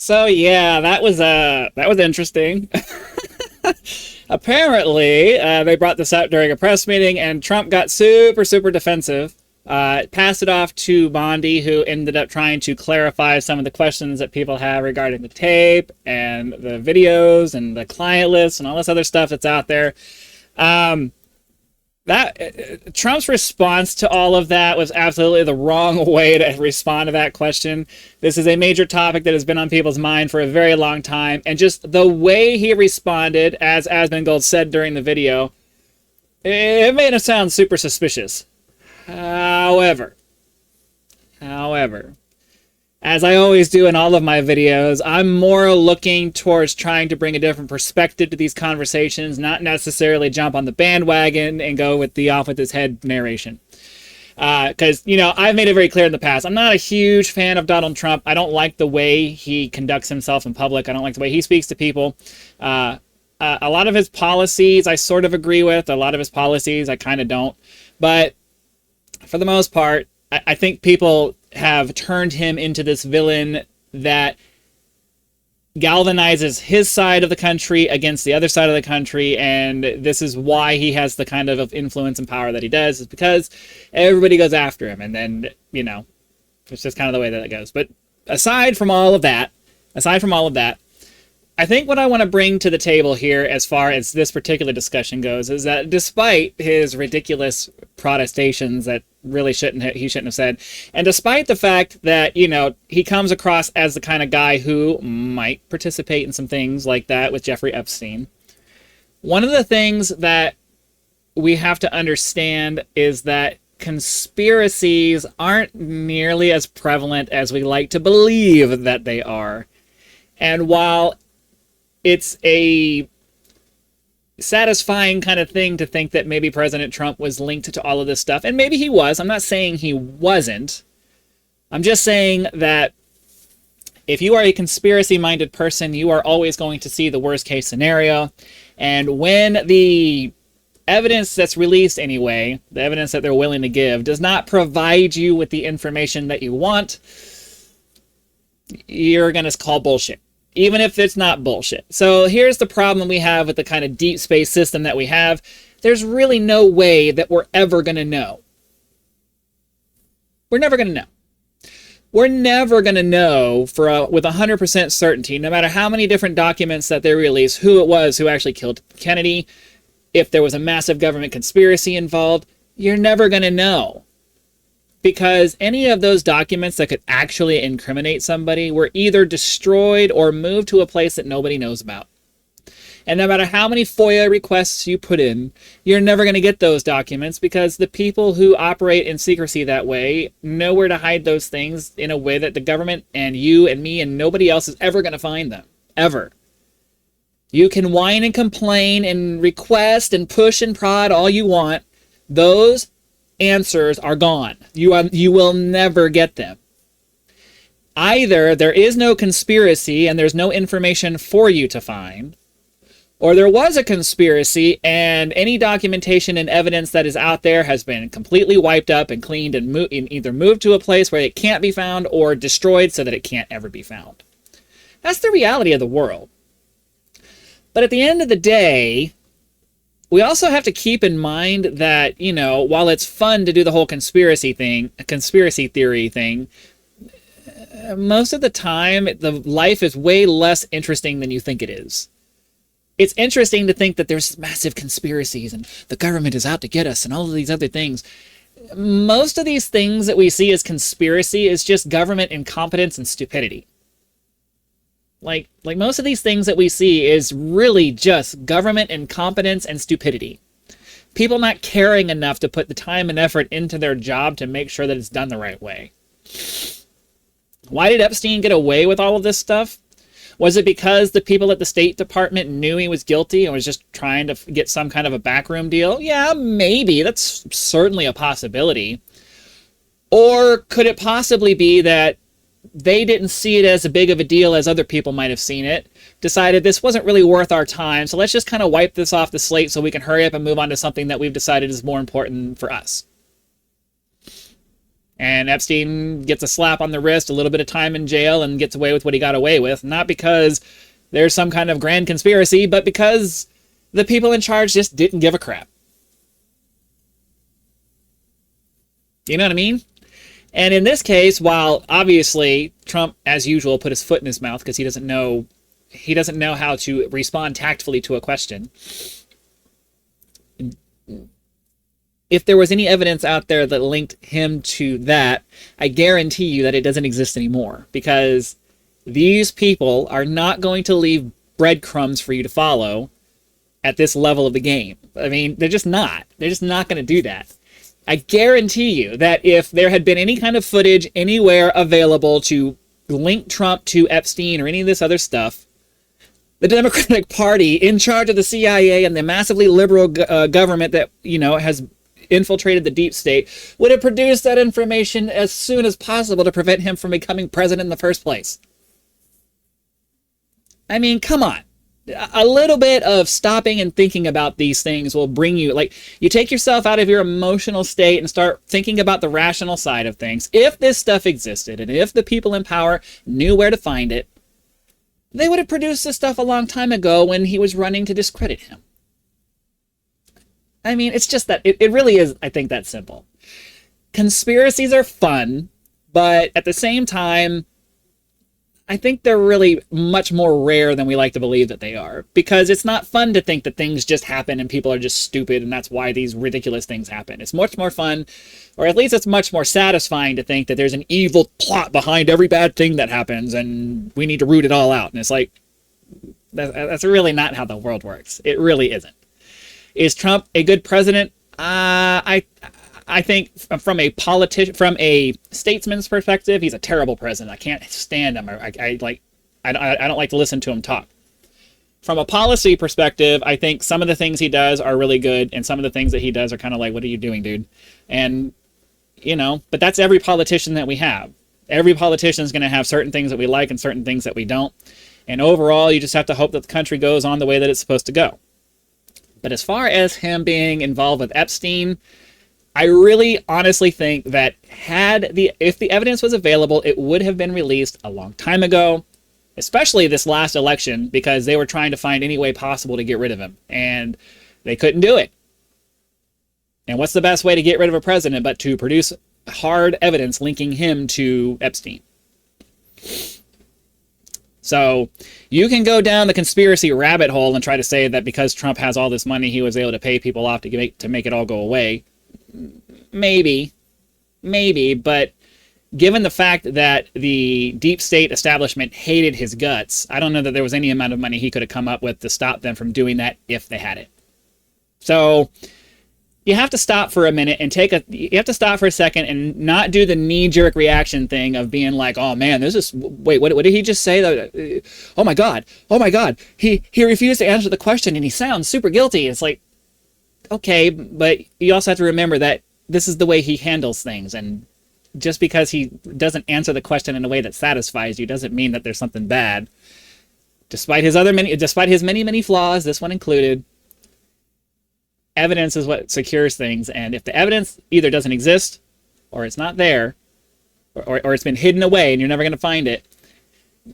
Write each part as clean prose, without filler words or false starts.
So yeah, that was interesting. Apparently, they brought this up during a press meeting, and Trump got super defensive. Passed it off to Bondi, who ended up trying to clarify some of the questions that people have regarding the tape and the videos and the client list and all this other stuff that's out there. Trump's response to all of that was absolutely the wrong way to respond to that question. This is a major topic that has been on people's mind for a very long time, and just the way he responded, as Asmongold said during the video, it made him sound super suspicious. However, as I always do in all of my videos, I'm more looking towards trying to bring a different perspective to these conversations, not necessarily jump on the bandwagon and go with the off with his head narration. Because, I've made it very clear in the past, I'm not a huge fan of Donald Trump. I don't like the way he conducts himself in public. I don't like the way he speaks to people. A lot of his policies I sort of agree with. A lot of his policies I kind of don't. But for the most part, I think people have turned him into this villain that galvanizes his side of the country against the other side of the country, and this is why he has the kind of influence and power that he does, is because everybody goes after him, and then, it's just kind of the way that it goes. But aside from all of that, I think what I want to bring to the table here as far as this particular discussion goes is that despite his ridiculous protestations that really he shouldn't have said, and despite the fact that, he comes across as the kind of guy who might participate in some things like that with Jeffrey Epstein, one of the things that we have to understand is that conspiracies aren't nearly as prevalent as we like to believe that they are. And while it's a satisfying kind of thing to think that maybe President Trump was linked to all of this stuff, and maybe he was. I'm not saying he wasn't. I'm just saying that if you are a conspiracy-minded person, you are always going to see the worst-case scenario. And when the evidence that's released anyway, the evidence that they're willing to give, does not provide you with the information that you want, you're going to call bullshit, even if it's not bullshit. So here's the problem we have with the kind of deep space system that we have. There's really no way that we're ever going to know. We're never going to know. We're never going to know with 100% certainty, no matter how many different documents that they release, who it was who actually killed Kennedy, if there was a massive government conspiracy involved. You're never going to know. Because any of those documents that could actually incriminate somebody were either destroyed or moved to a place that nobody knows about. And no matter how many FOIA requests you put in, you're never going to get those documents, because the people who operate in secrecy that way know where to hide those things in a way that the government and you and me and nobody else is ever going to find them. Ever. You can whine and complain and request and push and prod all you want. Those answers are gone. You will never get them. Either there is no conspiracy and there's no information for you to find, or there was a conspiracy and any documentation and evidence that is out there has been completely wiped up and cleaned and either moved to a place where it can't be found or destroyed so that it can't ever be found. That's the reality of the world. But at the end of the day, we also have to keep in mind that, while it's fun to do the whole conspiracy theory thing, most of the time, the life is way less interesting than you think it is. It's interesting to think that there's massive conspiracies and the government is out to get us and all of these other things. Most of these things that we see as conspiracy is just government incompetence and stupidity. Like most of these things that we see is really just government incompetence and stupidity. People not caring enough to put the time and effort into their job to make sure that it's done the right way. Why did Epstein get away with all of this stuff? Was it because the people at the State Department knew he was guilty and was just trying to get some kind of a backroom deal? Yeah, maybe. That's certainly a possibility. Or could it possibly be that they didn't see it as big of a deal as other people might have seen it, decided this wasn't really worth our time, so let's just kind of wipe this off the slate so we can hurry up and move on to something that we've decided is more important for us? And Epstein gets a slap on the wrist, a little bit of time in jail, and gets away with what he got away with. Not because there's some kind of grand conspiracy, but because the people in charge just didn't give a crap. You know what I mean? And in this case, while obviously Trump, as usual, put his foot in his mouth because he doesn't know how to respond tactfully to a question. If there was any evidence out there that linked him to that, I guarantee you that it doesn't exist anymore, because these people are not going to leave breadcrumbs for you to follow at this level of the game. I mean, they're just not. They're just not going to do that. I guarantee you that if there had been any kind of footage anywhere available to link Trump to Epstein or any of this other stuff, the Democratic Party, in charge of the CIA and the massively liberal government that, has infiltrated the deep state, would have produced that information as soon as possible to prevent him from becoming president in the first place. I mean, come on. A little bit of stopping and thinking about these things will bring you, you take yourself out of your emotional state and start thinking about the rational side of things. If this stuff existed, and if the people in power knew where to find it, they would have produced this stuff a long time ago when he was running to discredit him. I mean, it's just that it really is, I think, that simple. Conspiracies are fun, but at the same time, I think they're really much more rare than we like to believe that they are, because it's not fun to think that things just happen and people are just stupid and that's why these ridiculous things happen. It's much more fun, or at least it's much more satisfying to think that there's an evil plot behind every bad thing that happens and we need to root it all out. And it's like, that's really not how the world works. It really isn't. Is Trump a good president? I think from a statesman's perspective, he's a terrible president. I can't stand him. I don't like to listen to him talk. From a policy perspective, I think some of the things he does are really good, and some of the things that he does are kind of like, what are you doing, dude? And, but that's every politician that we have. Every politician is going to have certain things that we like and certain things that we don't. And overall, you just have to hope that the country goes on the way that it's supposed to go. But as far as him being involved with Epstein, I really honestly think that if the evidence was available, it would have been released a long time ago, especially this last election, because they were trying to find any way possible to get rid of him, and they couldn't do it. And what's the best way to get rid of a president but to produce hard evidence linking him to Epstein? So you can go down the conspiracy rabbit hole and try to say that because Trump has all this money, he was able to pay people off to make it all go away. Maybe, but given the fact that the deep state establishment hated his guts, I don't know that there was any amount of money he could have come up with to stop them from doing that if they had it. So you have to stop for a minute and you have to stop for a second and not do the knee-jerk reaction thing of being like, oh man, wait, what did he just say? Oh my God, he refused to answer the question and he sounds super guilty. It's like, okay, but you also have to remember that this is the way he handles things, and just because he doesn't answer the question in a way that satisfies you doesn't mean that there's something bad. Despite his many flaws, this one included, evidence is what secures things, and if the evidence either doesn't exist, or it's not there, or it's been hidden away and you're never going to find it,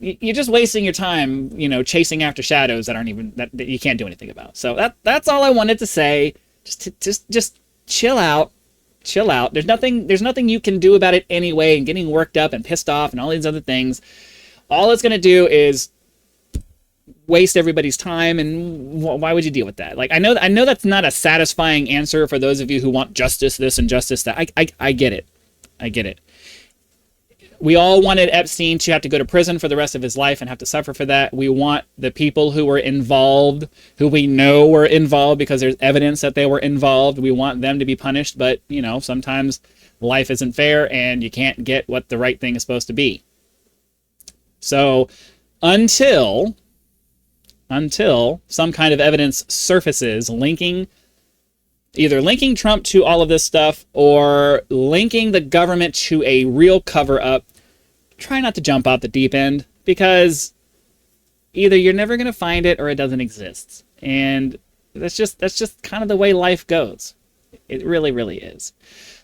you're just wasting your time, chasing after shadows that you can't do anything about. So that's all I wanted to say. Just chill out. There's nothing you can do about it anyway, and getting worked up and pissed off and all these other things. All it's going to do is waste everybody's time, and why would you deal with that? I know that's not a satisfying answer for those of you who want justice this and justice that. I get it. We all wanted Epstein to have to go to prison for the rest of his life and have to suffer for that. We want the people who were involved, who we know were involved because there's evidence that they were involved, we want them to be punished. But, sometimes life isn't fair and you can't get what the right thing is supposed to be. So until some kind of evidence surfaces either linking Trump to all of this stuff or linking the government to a real cover-up, try not to jump out the deep end, because either you're never going to find it or it doesn't exist. And that's just kind of the way life goes. It really, really is.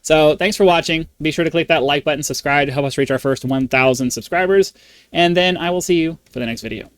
So thanks for watching. Be sure to click that like button, subscribe to help us reach our first 1,000 subscribers, and then I will see you for the next video.